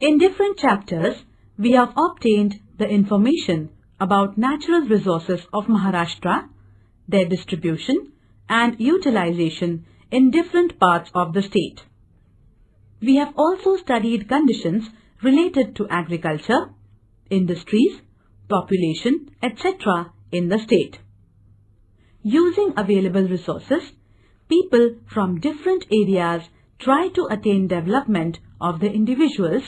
In different chapters, we have obtained the information about natural resources of Maharashtra, their distribution and utilization in different parts of the state. We have also studied conditions related to agriculture, industries, population, etc. in the state. Using available resources, people from different areas try to attain development of the individuals,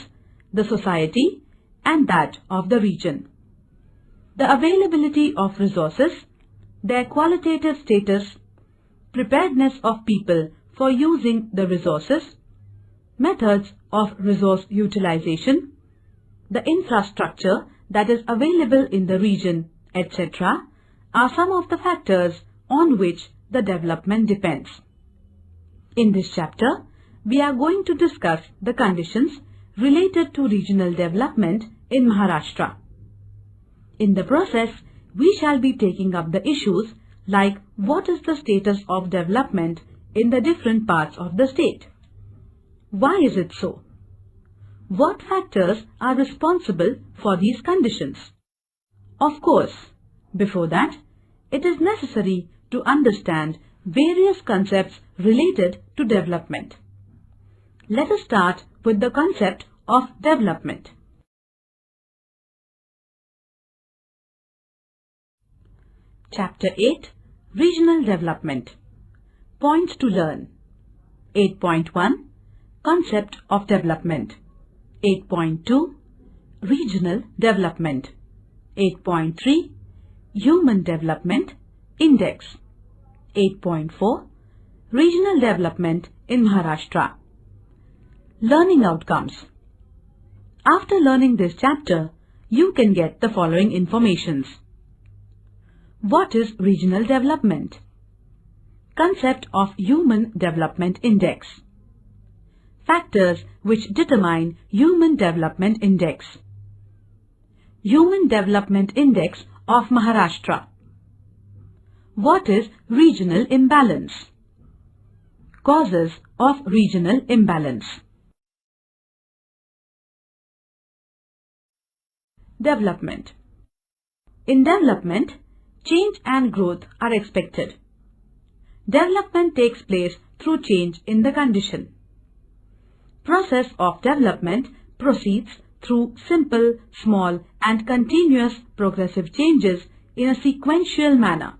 the society, and that of the region. The availability of resources, their qualitative status, preparedness of people for using the resources, methods of resource utilization, the infrastructure that is available in the region, etc. are some of the factors on which the development depends. In this chapter, we are going to discuss the conditions related to regional development in Maharashtra. In the process, we shall be taking up the issues like what is the status of development in the different parts of the state? Why is it so? What factors are responsible for these conditions? Of course, before that, it is necessary to understand various concepts related to development. Let us start with the concept of development. Chapter 8, Regional Development. Points to learn. 8.1, Concept of Development. 8.2, Regional Development. 8.3, Human Development Index. 8.4, Regional Development in Maharashtra. Learning outcomes. After learning this chapter, you can get the following informations. What is regional development? Concept of Human Development Index. Factors which determine Human Development Index. Human Development Index of Maharashtra. What is regional imbalance? Causes of regional imbalance. Development. In development, change and growth are expected. Development takes place through change in the condition. Process of development proceeds through simple, small and continuous progressive changes in a sequential manner.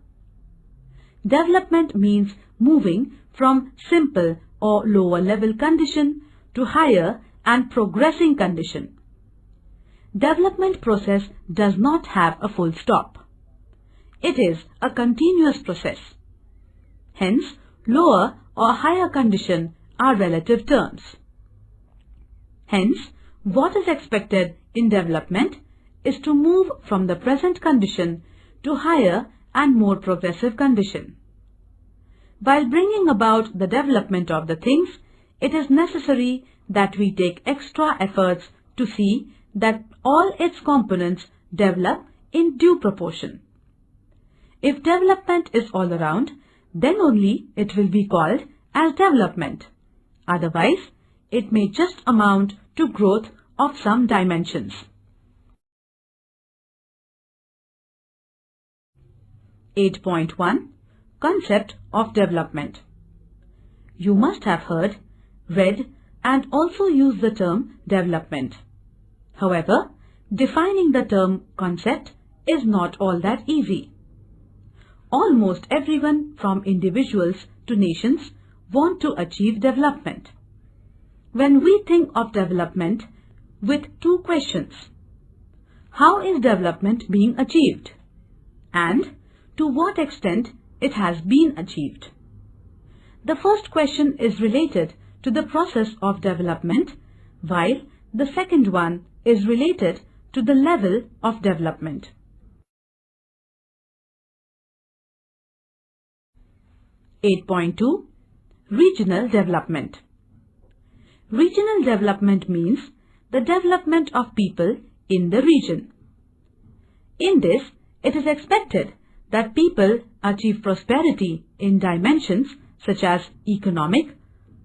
Development means moving from simple or lower level condition to higher and progressing condition. Development process does not have a full stop. It is a continuous process. Hence, lower or higher condition are relative terms. Hence, what is expected in development is to move from the present condition to higher and more progressive condition. While bringing about the development of the things, it is necessary that we take extra efforts to see that all its components develop in due proportion. If development is all around, then only it will be called as development. Otherwise, it may just amount to growth of some dimensions. 8.1, Concept of Development. You must have heard, read and also used the term development. However, defining the term concept is not all that easy. Almost everyone from individuals to nations want to achieve development. When we think of development with two questions, how is development being achieved? And to what extent it has been achieved? The first question is related to the process of development, while the second one is related to the level of development. (8.2) Regional Development. Regional development means the development of people in the region. In this, it is expected that people achieve prosperity in dimensions such as economic,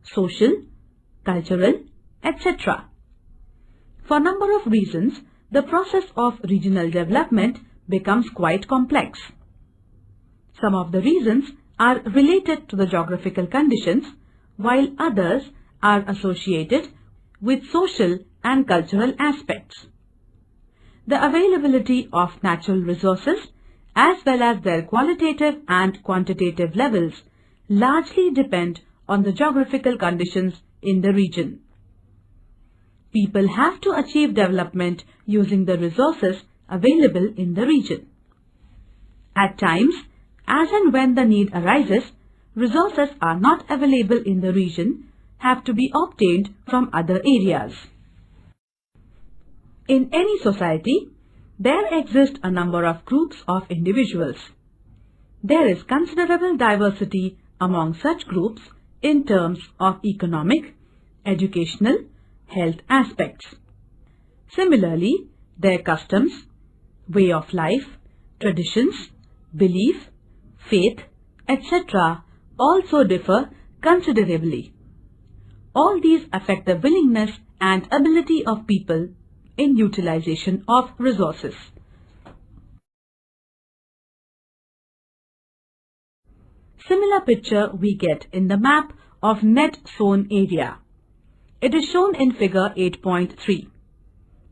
social, cultural, etc. For a number of reasons, the process of regional development becomes quite complex. Some of the reasons are related to the geographical conditions, while others are associated with social and cultural aspects. The availability of natural resources as well as their qualitative and quantitative levels largely depend on the geographical conditions in the region. People have to achieve development using the resources available in the region. At times, as and when the need arises, resources are not available in the region, have to be obtained from other areas. In any society, there exist a number of groups of individuals. There is considerable diversity among such groups in terms of economic, educational, health aspects. Similarly, their customs, way of life, traditions, belief, faith, etc. also differ considerably. All these affect the willingness and ability of people in utilization of resources. Similar picture we get in the map of net sown area. It is shown in figure 8.3.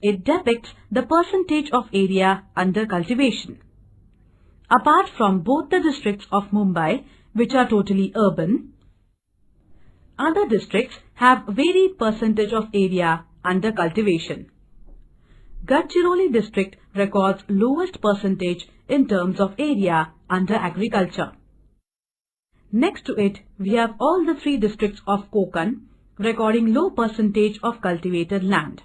It depicts the percentage of area under cultivation. Apart from both the districts of Mumbai, which are totally urban, other districts have varied percentage of area under cultivation. Gadchiroli district records lowest percentage in terms of area under agriculture. Next to it, we have all the three districts of Konkan recording low percentage of cultivated land.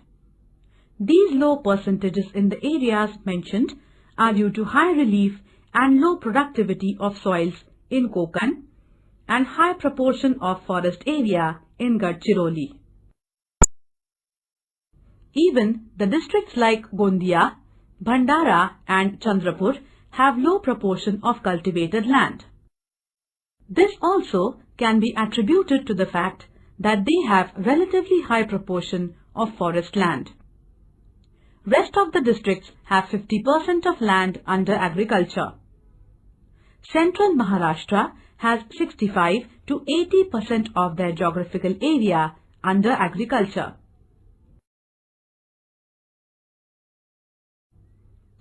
These low percentages in the areas mentioned are due to high relief and low productivity of soils in Konkan and high proportion of forest area in Gadchiroli. Even the districts like Gondia, Bhandara and Chandrapur have low proportion of cultivated land. This also can be attributed to the fact that they have relatively high proportion of forest land. Rest of the districts have 50% of land under agriculture. Central Maharashtra has 65 to 80% of their geographical area under agriculture.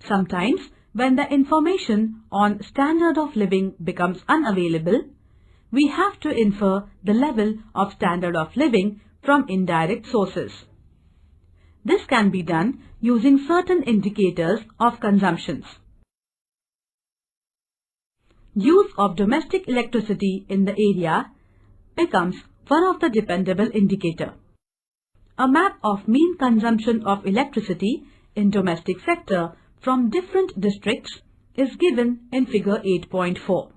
Sometimes, when the information on standard of living becomes unavailable, we have to infer the level of standard of living from indirect sources. This can be done using certain indicators of consumptions. Use of domestic electricity in the area becomes one of the dependable indicator. A map of mean consumption of electricity in domestic sector from different districts is given in figure 8.4.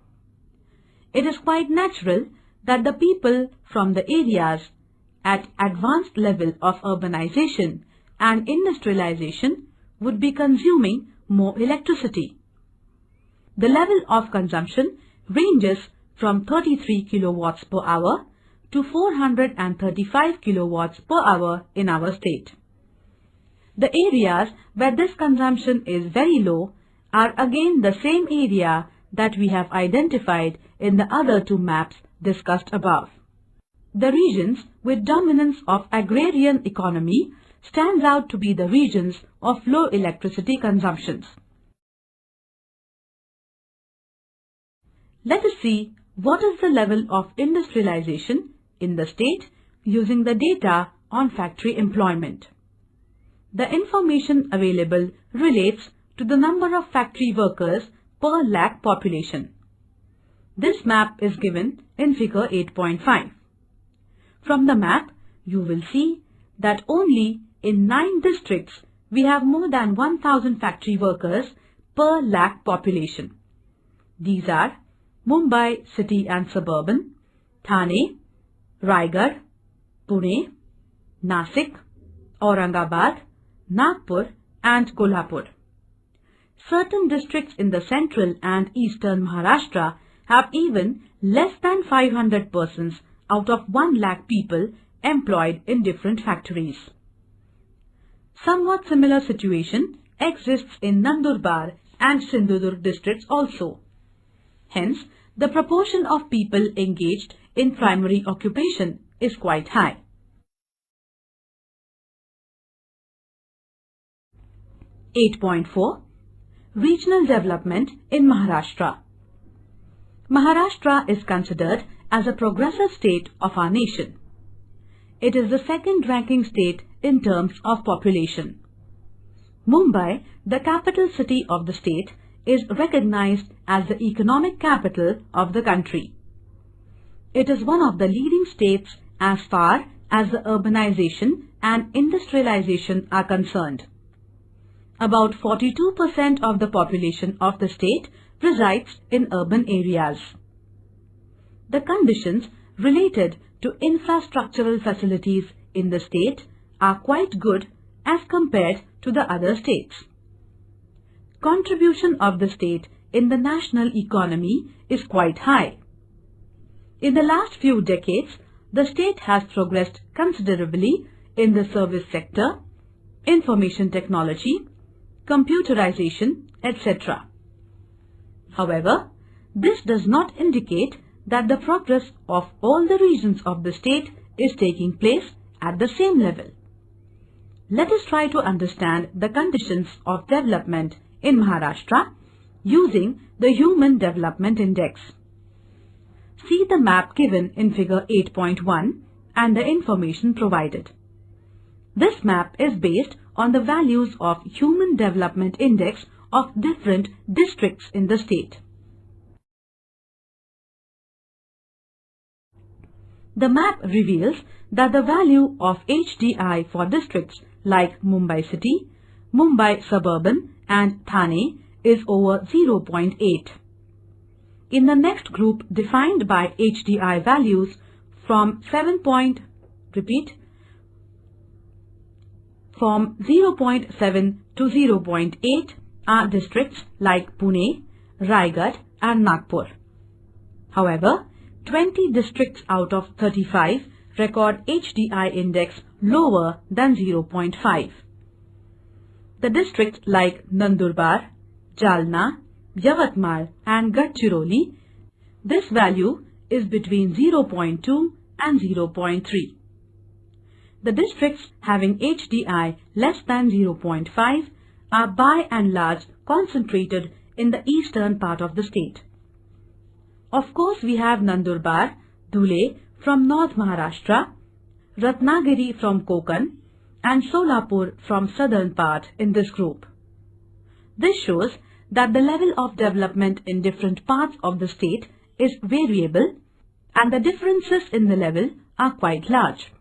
It is quite natural that the people from the areas at advanced level of urbanization and industrialization would be consuming more electricity. The level of consumption ranges from 33 kilowatts per hour to 435 kilowatts per hour in our state. The areas where this consumption is very low are again the same area that we have identified in the other two maps discussed above. The regions with dominance of agrarian economy stands out to be the regions of low electricity consumptions. Let us see what is the level of industrialization in the state using the data on factory employment. The information available relates to the number of factory workers per lakh population. This map is given in figure 8.5. From the map, you will see that only in 9 districts we have more than 1000 factory workers per lakh population. These are Mumbai city and suburban, Thane, Raigad, Pune, Nasik, Aurangabad, Nagpur and Kolhapur. Certain districts in the central and eastern Maharashtra have even less than 500 persons out of 1 lakh people employed in different factories. Somewhat similar situation exists in Nandurbar and Sindhudurg districts also. Hence, the proportion of people engaged in primary occupation is quite high. 8.4. Regional development in Maharashtra. Maharashtra is considered as a progressive state of our nation. It is the second-ranking state in terms of population. Mumbai, the capital city of the state, is recognized as the economic capital of the country. It is one of the leading states as far as the urbanization and industrialization are concerned. About 42% of the population of the state resides in urban areas. The conditions related to infrastructural facilities in the state are quite good as compared to the other states. Contribution of the state in the national economy is quite high. In the last few decades, the state has progressed considerably in the service sector, information technology, computerization, etc. However, this does not indicate that the progress of all the regions of the state is taking place at the same level. Let us try to understand the conditions of development in Maharashtra using the Human Development Index. See the map given in figure 8.1 and the information provided. This map is based on the values of Human Development Index of different districts in the state. The map reveals that the value of HDI for districts like Mumbai City, Mumbai Suburban and Thane is over 0.8. In the next group defined by HDI values from 0.7 to 0.8 are districts like Pune, Raigad and Nagpur. However, 20 districts out of 35 record HDI index lower than 0.5. The districts like Nandurbar, Jalna, Yavatmal and Gadchiroli, this value is between 0.2 and 0.3. The districts having HDI less than 0.5 are by and large concentrated in the eastern part of the state. Of course, we have Nandurbar, Dhule from North Maharashtra, Ratnagiri from Konkan and Solapur from southern part in this group. This shows that the level of development in different parts of the state is variable and the differences in the level are quite large.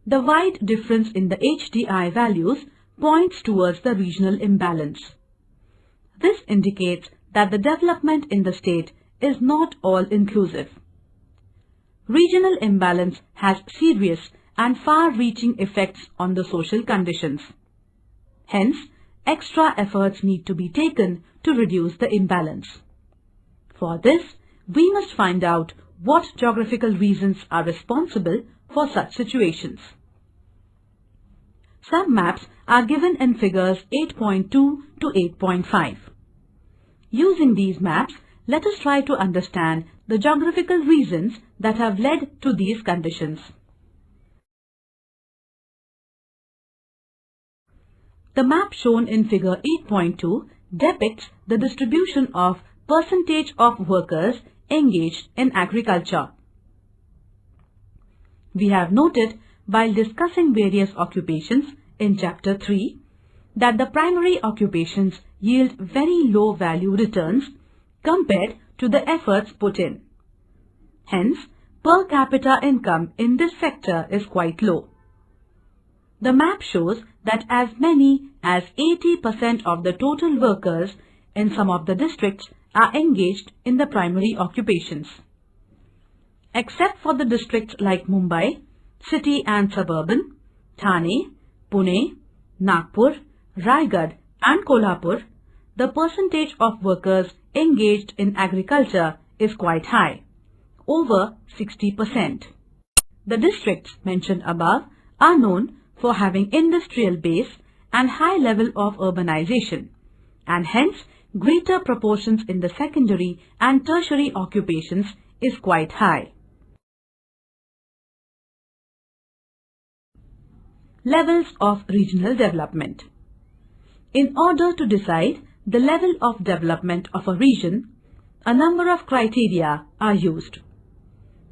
The wide difference in the HDI values points towards the regional imbalance. This indicates that the development in the state is not all-inclusive. Regional imbalance has serious and far-reaching effects on the social conditions. Hence, extra efforts need to be taken to reduce the imbalance. For this, we must find out what geographical reasons are responsible for such situations. Some maps are given in figures 8.2 to 8.5. Using these maps, let us try to understand the geographical reasons that have led to these conditions. The map shown in figure 8.2 depicts the distribution of percentage of workers engaged in agriculture. We have noted while discussing various occupations in chapter 3 that the primary occupations yield very low value returns compared to the efforts put in. Hence, per capita income in this sector is quite low. The map shows that as many as 80% of the total workers in some of the districts are engaged in the primary occupations. Except for the districts like Mumbai, City and Suburban, Thane, Pune, Nagpur, Raigad and Kolhapur, the percentage of workers engaged in agriculture is quite high, over 60%. The districts mentioned above are known for having industrial base and high level of urbanization, and hence greater proportions in the secondary and tertiary occupations is quite high. Levels of regional development. In order to decide the level of development of a region, a number of criteria are used.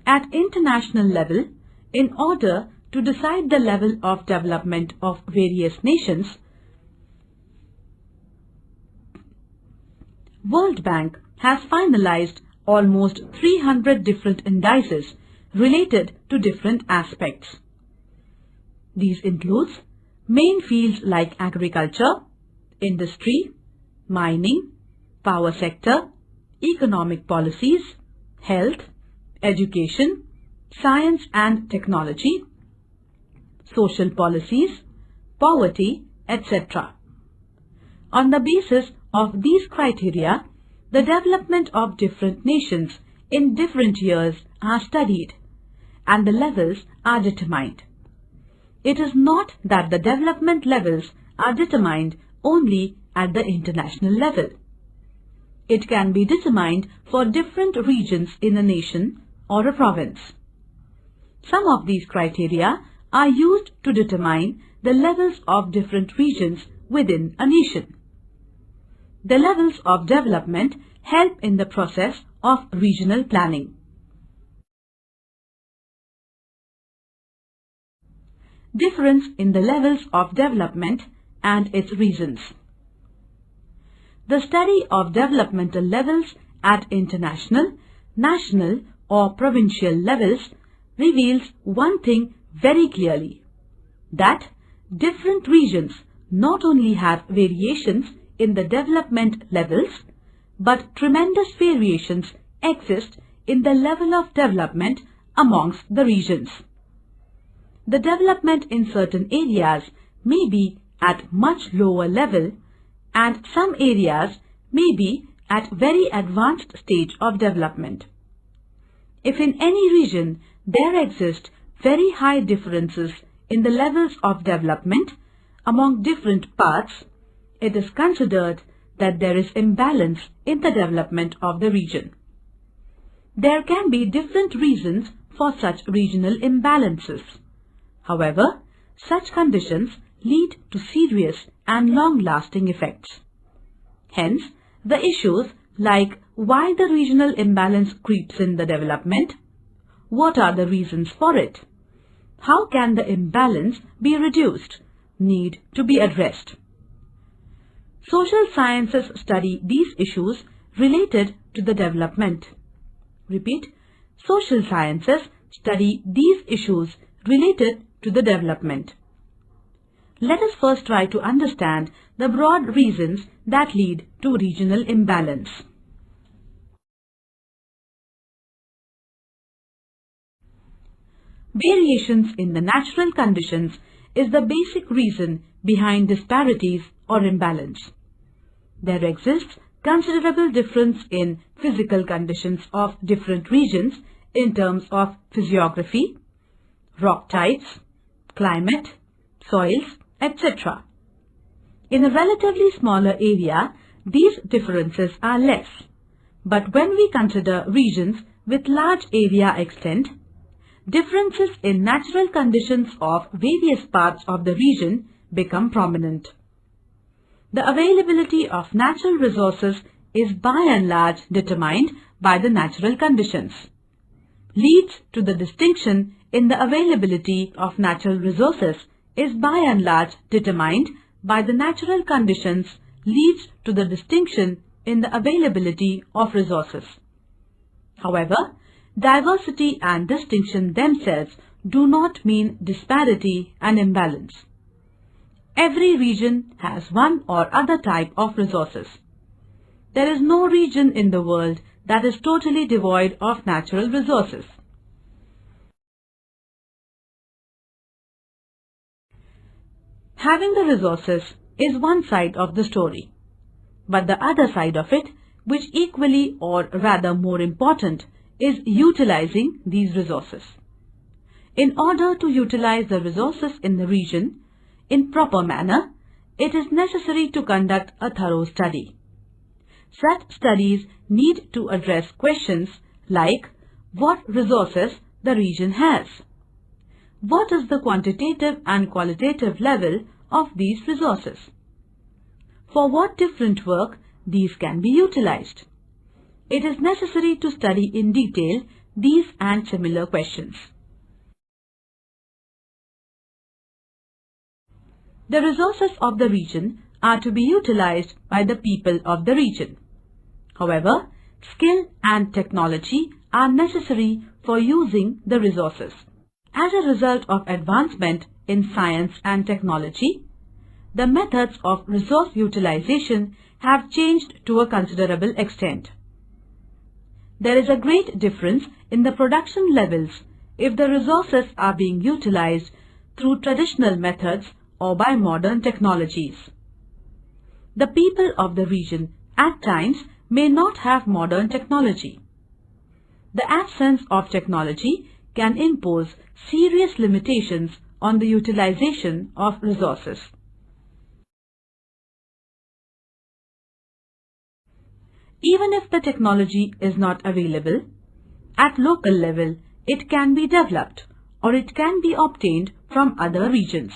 At international level, in order to decide the level of development of various nations, World Bank has finalized almost 300 different indices related to different aspects. These include main fields like agriculture, industry, mining, power sector, economic policies, health, education, science and technology, social policies, poverty, etc. On the basis of these criteria, the development of different nations in different years are studied and the levels are determined. It is not that the development levels are determined only at the international level. It can be determined for different regions in a nation or a province. Some of these criteria are used to determine the levels of different regions within a nation. The levels of development help in the process of regional planning. Difference in the levels of development and its reasons. The study of developmental levels at international, national or provincial levels reveals one thing very clearly, that different regions not only have variations in the development levels, but tremendous variations exist in the level of development amongst the regions. The development in certain areas may be at much lower level and some areas may be at very advanced stage of development. If in any region there exist very high differences in the levels of development among different parts, it is considered that there is imbalance in the development of the region. There can be different reasons for such regional imbalances. However, such conditions lead to serious and long-lasting effects. Hence, the issues like why the regional imbalance creeps in the development, what are the reasons for it, how can the imbalance be reduced, need to be addressed. Social sciences study these issues related to the development. Repeat, social sciences study these issues related to the development. Let us first try to understand the broad reasons that lead to regional imbalance. Variations in the natural conditions is the basic reason behind disparities or imbalance. There exists considerable difference in physical conditions of different regions in terms of physiography, rock types, climate, soils, etc. In a relatively smaller area, these differences are less. But when we consider regions with large area extent, differences in natural conditions of various parts of the region become prominent. The availability of natural resources is by and large determined by the natural conditions. Leads to the distinction in the availability of natural resources is by and large determined by the natural conditions leads to the distinction in the availability of resources. However, diversity and distinction themselves do not mean disparity and imbalance. Every region has one or other type of resources. There is no region in the world that is totally devoid of natural resources. Having the resources is one side of the story, but the other side of it, which equally or rather more important, is utilizing these resources. In order to utilize the resources in the region, in proper manner, it is necessary to conduct a thorough study. Such studies need to address questions like what resources the region has. What is the quantitative and qualitative level of these resources? For what different work these can be utilized? It is necessary to study in detail these and similar questions. The resources of the region are to be utilized by the people of the region. However, skill and technology are necessary for using the resources. As a result of advancement in science and technology, the methods of resource utilization have changed to a considerable extent. There is a great difference in the production levels if the resources are being utilized through traditional methods or by modern technologies. The people of the region at times may not have modern technology. The absence of technology can impose serious limitations on the utilization of resources. Even if the technology is not available, at local level it can be developed or it can be obtained from other regions.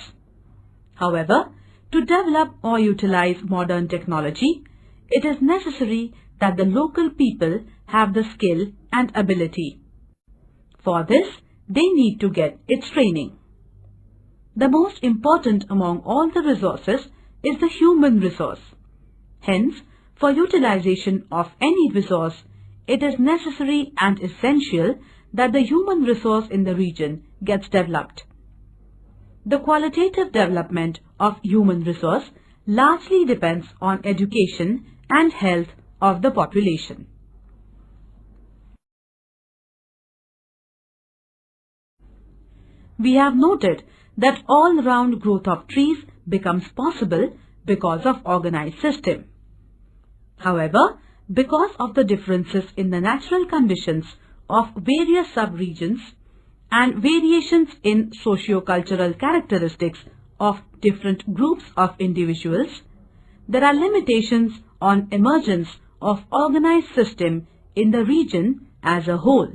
However, to develop or utilize modern technology, it is necessary that the local people have the skill and ability. For this, they need to get its training. The most important among all the resources is the human resource. Hence, for utilization of any resource, it is necessary and essential that the human resource in the region gets developed. The qualitative development of human resource largely depends on education and health of the population. We have noted that all-round growth of trees becomes possible because of organized system. However, because of the differences in the natural conditions of various sub-regions and variations in socio-cultural characteristics of different groups of individuals, there are limitations on emergence of organized system in the region as a whole.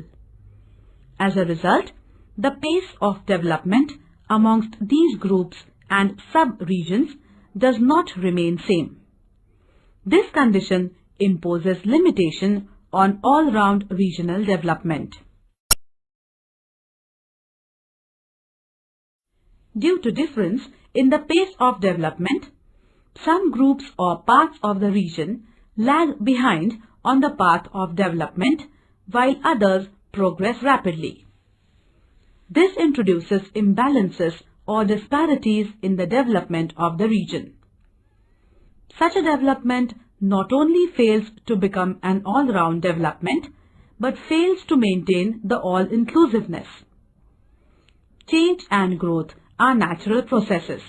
As a result, the pace of development amongst these groups and sub-regions does not remain same. This condition imposes limitation on all-round regional development. Due to difference in the pace of development, some groups or parts of the region lag behind on the path of development while others progress rapidly. This introduces imbalances or disparities in the development of the region. Such a development not only fails to become an all-round development, but fails to maintain the all-inclusiveness. Change and growth are natural processes.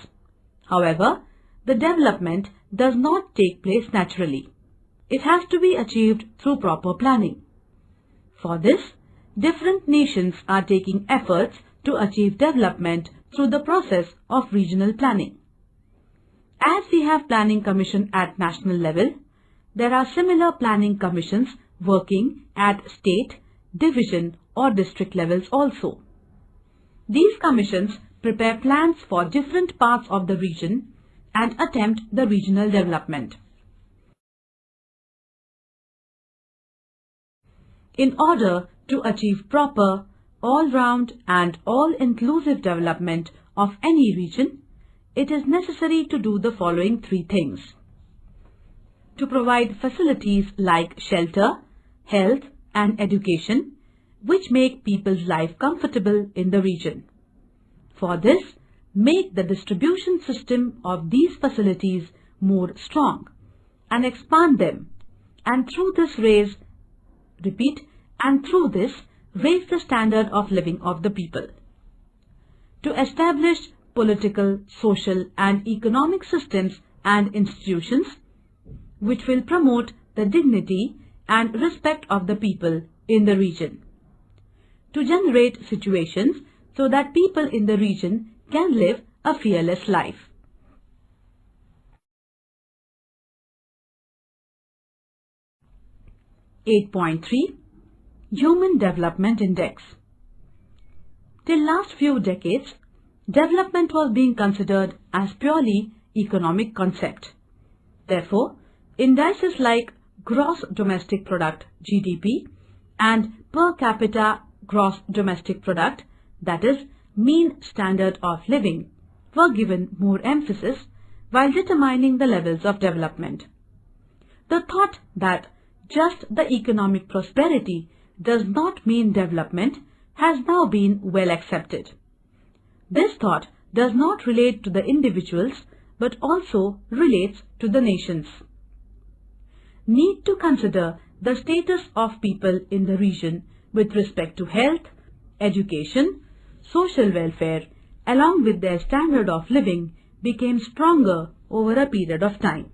However, the development does not take place naturally. It has to be achieved through proper planning. For this, different nations are taking efforts to achieve development through the process of regional planning. As we have planning commission at national level, there are similar planning commissions working at state, division or district levels also. These commissions prepare plans for different parts of the region and attempt the regional development. In order to achieve proper, all-round and all-inclusive development of any region, it is necessary to do the following three things. To provide facilities like shelter, health and education, which make people's life comfortable in the region. For this, make the distribution system of these facilities more strong and expand them, and through this raise the standard of living of the people. To establish political, social and economic systems and institutions which will promote the dignity and respect of the people in the region. To generate situations so that people in the region can live a fearless life. 8.3 Human Development Index. Till last few decades, development was being considered as purely economic concept. Therefore, indices like Gross Domestic Product (GDP) and Per Capita Gross Domestic Product, that is, mean standard of living, were given more emphasis while determining the levels of development. The thought that just the economic prosperity does not mean development has now been well accepted. This thought does not relate to the individuals but also relates to the nations. Need to consider the status of people in the region with respect to health, education, social welfare, along with their standard of living became stronger over a period of time.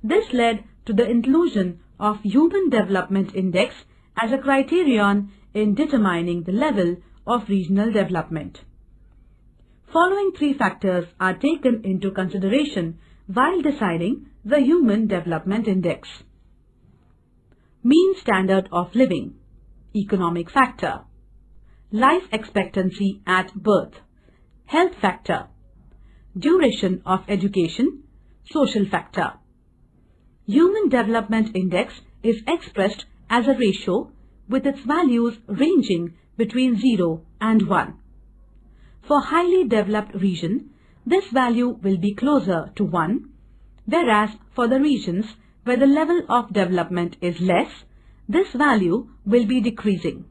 This led to the inclusion of Human Development Index as a criterion in determining the level of regional development. Following three factors are taken into consideration while deciding the Human Development Index. Mean standard of living, economic factor. Life expectancy at birth, health factor. Duration of education, social factor. Human Development Index is expressed as a ratio with its values ranging between 0 and 1. For highly developed region, this value will be closer to 1, whereas for the regions where the level of development is less, this value will be decreasing.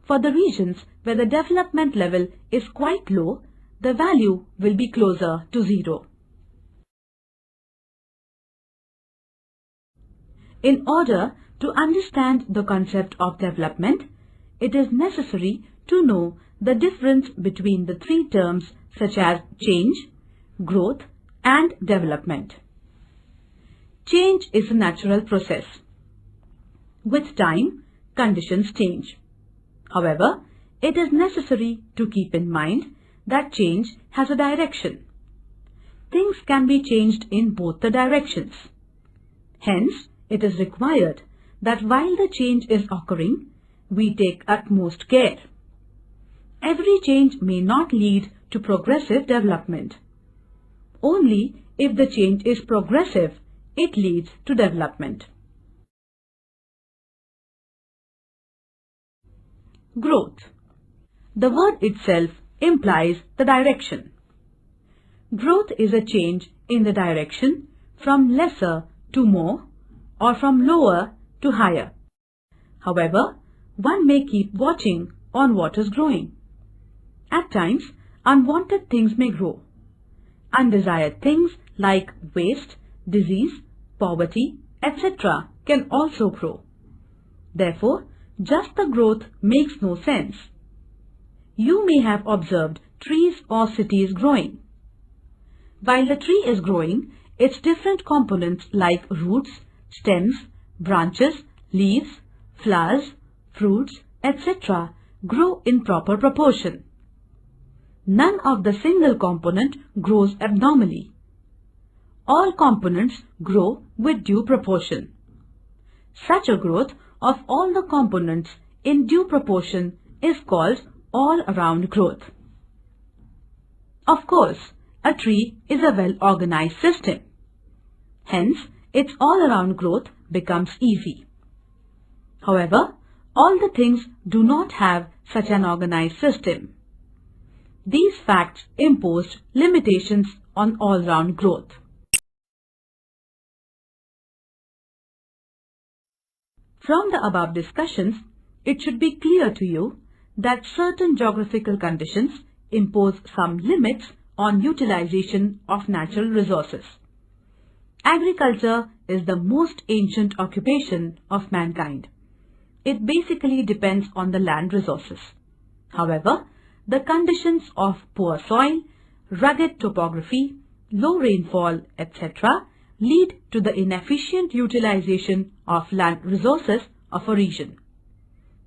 For the regions where the development level is quite low, the value will be closer to 0. In order to understand the concept of development, it is necessary to know the difference between the three terms such as change, growth, and development. Change is a natural process. With time, conditions change. However, it is necessary to keep in mind that change has a direction. Things can be changed in both the directions. Hence, it is required that while the change is occurring, we take utmost care. Every change may not lead to progressive development. Only if the change is progressive, it leads to development. Growth. The word itself implies the direction. Growth is a change in the direction from lesser to more or from lower to higher. However, one may keep watching on what is growing. At times, unwanted things may grow. Undesired things like waste, disease, poverty, etc. can also grow. Therefore, just the growth makes no sense. You may have observed trees or cities growing. While the tree is growing, its different components like roots, stems, branches, leaves, flowers, fruits, etc. grow in proper proportion. None of the single component grows abnormally. All components grow with due proportion. Such a growth of all the components in due proportion is called all-around growth. Of course, a tree is a well-organized system. Hence, its all-around growth becomes easy. However, all the things do not have such an organized system. These facts impose limitations on all-round growth. From the above discussions, it should be clear to you that certain geographical conditions impose some limits on utilization of natural resources. Agriculture is the most ancient occupation of mankind. It basically depends on the land resources. However, the conditions of poor soil, rugged topography, low rainfall, etc. lead to the inefficient utilization of land resources of a region.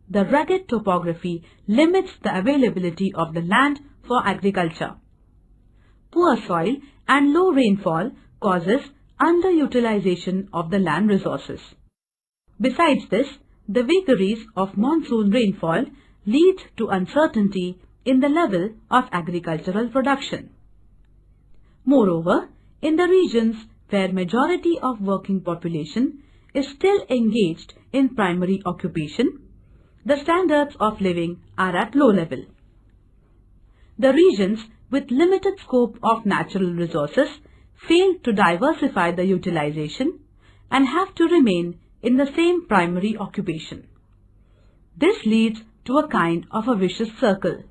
The rugged topography limits the availability of the land for agriculture. Poor soil and low rainfall causes underutilization of the land resources. Besides this, the vagaries of monsoon rainfall lead to uncertainty in the level of agricultural production. Moreover, in the regions where majority of working population is still engaged in primary occupation, the standards of living are at low level. The regions with limited scope of natural resources fail to diversify the utilization and have to remain in the same primary occupation. This leads to a kind of a vicious circle.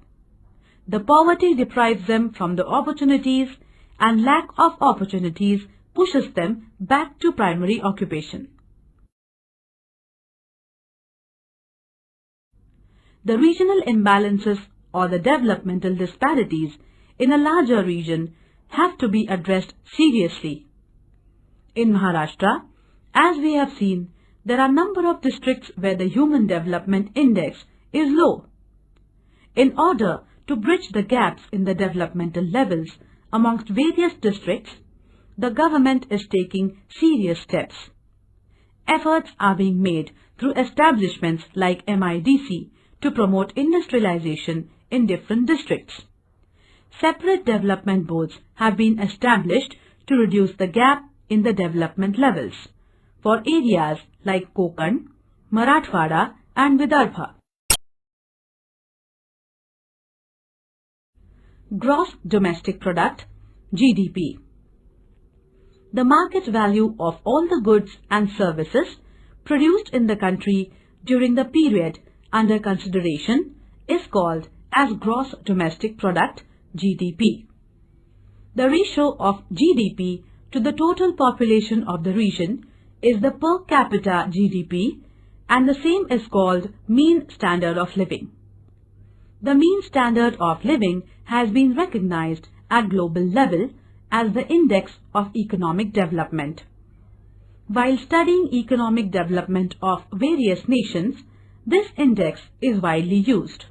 The poverty deprives them from the opportunities, and lack of opportunities pushes them back to primary occupation. The regional imbalances or the developmental disparities in a larger region have to be addressed seriously. In Maharashtra, as we have seen, there are a number of districts where the Human Development Index is low. In order to bridge the gaps in the developmental levels amongst various districts, the government is taking serious steps. Efforts are being made through establishments like MIDC to promote industrialization in different districts. Separate development boards have been established to reduce the gap in the development levels for areas like Konkan, Marathwada and Vidarbha. Gross Domestic Product, GDP. The market value of all the goods and services produced in the country during the period under consideration is called as Gross Domestic Product, GDP. The ratio of GDP to the total population of the region is the per capita GDP, and the same is called mean standard of living. The mean standard of living has been recognized at global level as the index of economic development. While studying economic development of various nations, this index is widely used.